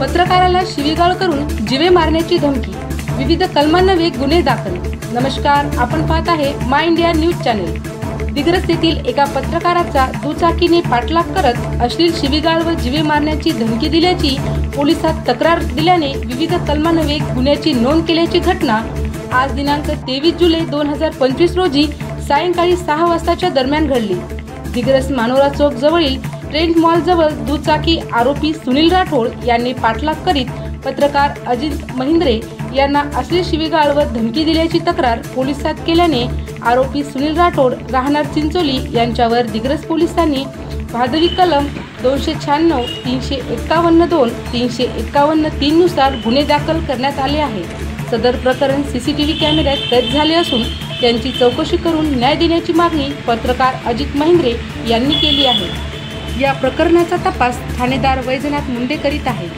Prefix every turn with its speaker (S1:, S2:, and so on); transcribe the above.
S1: पत्रकाराला शिवीगाळ करून जीवे मारण्याची धमकी, विविध कलमांन्वये गुन्हे दाखल। नमस्कार, आपण पाहत आहे माय इंडिया न्यूज चॅनल। दिग्रस येथील एका पत्रकाराचा दुचाकीने पाठलाग करत अश्लील शिवीगाळ व जीवे मारण्याची धमकी दिल्याची पोलिसात तक्रार दिल्याने विविध कलमांन्वये गुन्ह्याची नोंद केल्याची घटना आज दिनांक 23 जुलै 2025 रोजी सायंकाळी 6 वाजताच्या दरम्यान घडली। दिग्रस मानोरा चौक जवळील ट्रेंट मॉल जवळ दुचाकी आरोपी सुनील राठोड यांनी पाठलाग करीत पत्रकार अजित महिंद्रे यांना अश्लील शिवीगाळ व धमकी दिल्याची तक्रार पोलिसात केल्याने आरोपी सुनील राठोड राहणार चिंचोली यांच्यावर दिग्रस पोलिसांनी भादवी कलम 296, 351(2), 351(3) नुसार गुन्हे दाखल करण्यात आले आहे। सदर प्रकरण सीसीटीव्ही कॅमेऱ्यात कैद झाले असून त्यांची चौकशी करून न्याय देण्याची मागणी पत्रकार अजित महिंद्रे यांनी केली आहे। या प्रकरणाचा तपास ठाणेदार वैजनाथ मुंडे करीत आहेत।